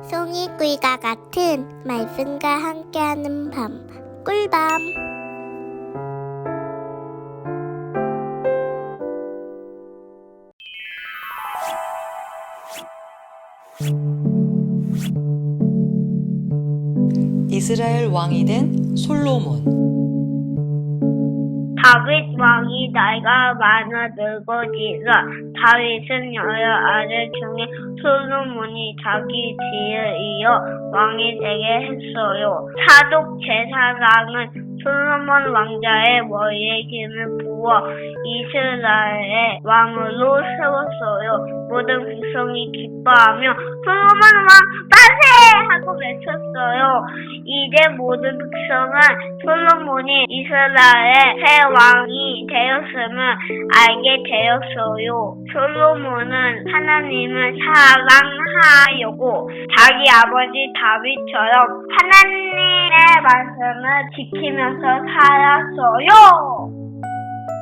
송이꿀과 같은 말씀과 함께하는 밤, 꿀밤. 이스라엘 왕이 된 솔로몬. 다윗 왕이 나이가 많아 늙어지자 다윗은 여러 아들 중에 솔로몬이 자기 뒤에 이어 왕이 되게 했어요. 사독 제사장은 솔로몬 왕자의 머리에 기름을 부어 이스라엘의 왕으로 세웠어요. 모든 백성이 기뻐하며 솔로몬 왕 만세! 하고 외쳤어요. 이제 모든 백성은 솔로몬이 이스라엘의 새 왕이 되었음을 알게 되었어요. 솔로몬은 하나님을 사랑하였고 자기 아버지 다윗처럼 하나님의 말씀을 지키면서 살았어요.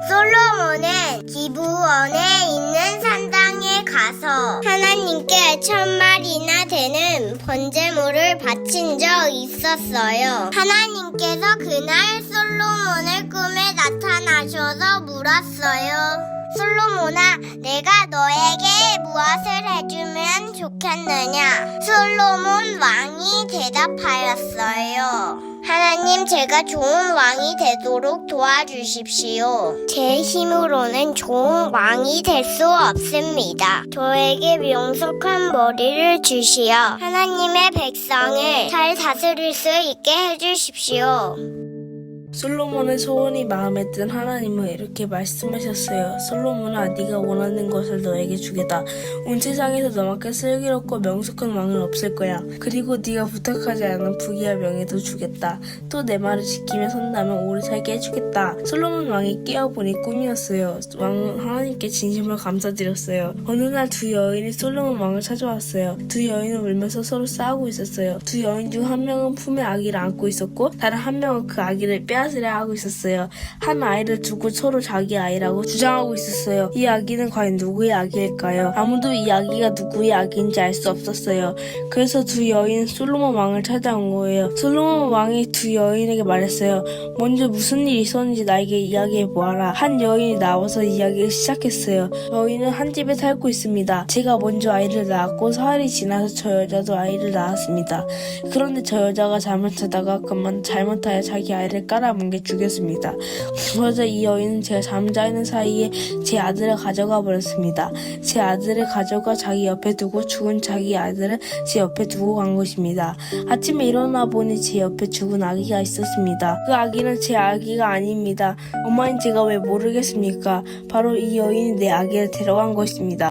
솔로몬은 기브원에 있는 산당에 가서 하나님께 1000마리나 되는 번제물을 바친 적 있었어요. 하나님께서 그날 솔로몬을 꿈에 나타나셔서 물었어요. 솔로몬아, 내가 너에게 무엇을 해주면 좋겠느냐? 솔로몬 왕이 대답하였어요. 하나님, 제가 좋은 왕이 되도록 도와주십시오. 제 힘으로는 좋은 왕이 될 수 없습니다. 저에게 명석한 머리를 주시어 하나님의 백성을 잘 다스릴 수 있게 해주십시오. 솔로몬의 소원이 마음에 든 하나님은 이렇게 말씀하셨어요. 솔로몬아, 네가 원하는 것을 너에게 주겠다. 온 세상에서 너만큼 슬기롭고 명석한 왕은 없을 거야. 그리고 네가 부탁하지 않은 부귀와 명예도 주겠다. 또 내 말을 지키며 선다면 오래 살게 해주겠다. 솔로몬 왕이 깨어보니 꿈이었어요. 왕은 하나님께 진심으로 감사드렸어요. 어느 날 두 여인이 솔로몬 왕을 찾아왔어요. 두 여인은 울면서 서로 싸우고 있었어요. 두 여인 중 한 명은 품에 아기를 안고 있었고 다른 한 명은 그 아기를 빼앗으려 하고 있었어요. 한 아이를 두고 서로 자기 아이라고 주장하고 있었어요. 이 아기는 과연 누구의 아기일까요? 아무도 이 아기가 누구의 아기인지 알 수 없었어요. 그래서 두 여인은 솔로몬 왕을 찾아온 거예요. 솔로몬 왕이 두 여인에게 말했어요. 먼저 무슨 일이 있었는지 나에게 이야기해보아라. 한 여인이 나와서 이야기를 시작했어요. 여인은 한 집에 살고 있습니다. 제가 먼저 아이를 낳았고 사흘이 지나서 저 여자도 아이를 낳았습니다. 그런데 저 여자가 잠을 자다가 그만 잘못하여 자기 아이를 깔아뭉개 죽였습니다. 그러자 이 여인은 제가 잠자는 사이에 제 아들을 가져가 버렸습니다. 제 아들을 가져가 자기 옆에 두고 죽은 자기 아들을 제 옆에 두고 간 것입니다. 아침에 일어나 보니 제 옆에 죽은 아기가 있었습니다. 그 아기는 제 아기가 아닙니다. 엄마인 제가 왜 모르겠습니까? 바로 이 여인이 내 아기를 데려간 것입니다.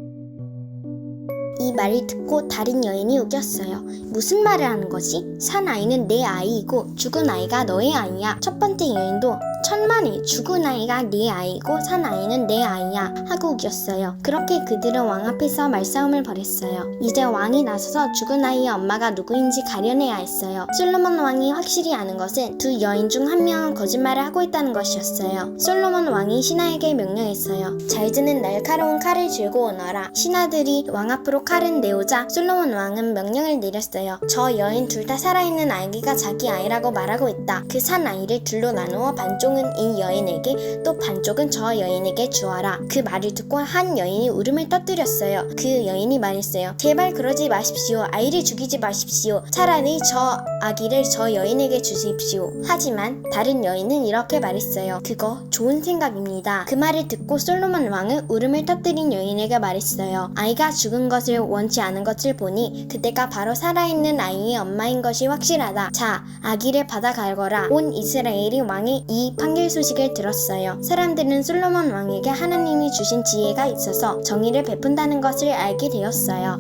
이 말을 듣고 다른 여인이 웃겼어요. 무슨 말을 하는 거지? 산 아이는 내 아이이고 죽은 아이가 너의 아이야. 첫 번째 여인도 천만에 죽은 아이가 네 아이고 산 아이는 내 아이야 하고 우겼어요. 그렇게 그들은 왕 앞에서 말싸움을 벌였어요. 이제 왕이 나서서 죽은 아이의 엄마가 누구인지 가려내야 했어요. 솔로몬 왕이 확실히 아는 것은 두 여인 중 한 명은 거짓말을 하고 있다는 것이었어요. 솔로몬 왕이 신하에게 명령했어요. 잘 드는 날카로운 칼을 들고 오너라. 신하들이 왕 앞으로 칼을 내오자 솔로몬 왕은 명령을 내렸어요. 저 여인 둘 다 살아있는 아기가 자기 아이라고 말하고 있다. 그 산 아이를 둘로 나누어 반쪽은 이 여인에게 또 반쪽은 저 여인에게 주어라. 그 말을 듣고 한 여인이 울음을 터뜨렸어요. 그 여인이 말했어요. 제발 그러지 마십시오. 아이를 죽이지 마십시오. 차라리 저 아기를 저 여인에게 주십시오. 하지만 다른 여인은 이렇게 말했어요. 그거 좋은 생각입니다. 그 말을 듣고 솔로몬 왕은 울음을 터뜨린 여인에게 말했어요. 아이가 죽은 것을 원치 않은 것을 보니 그때가 바로 살아있는 아이의 엄마인 것이 확실하다. 자, 아기를 받아갈거라. 온 이스라엘이 왕의 이 판결 소식을 들었어요. 사람들은 솔로몬 왕에게 하나님이 주신 지혜가 있어서 정의를 베푼다는 것을 알게 되었어요.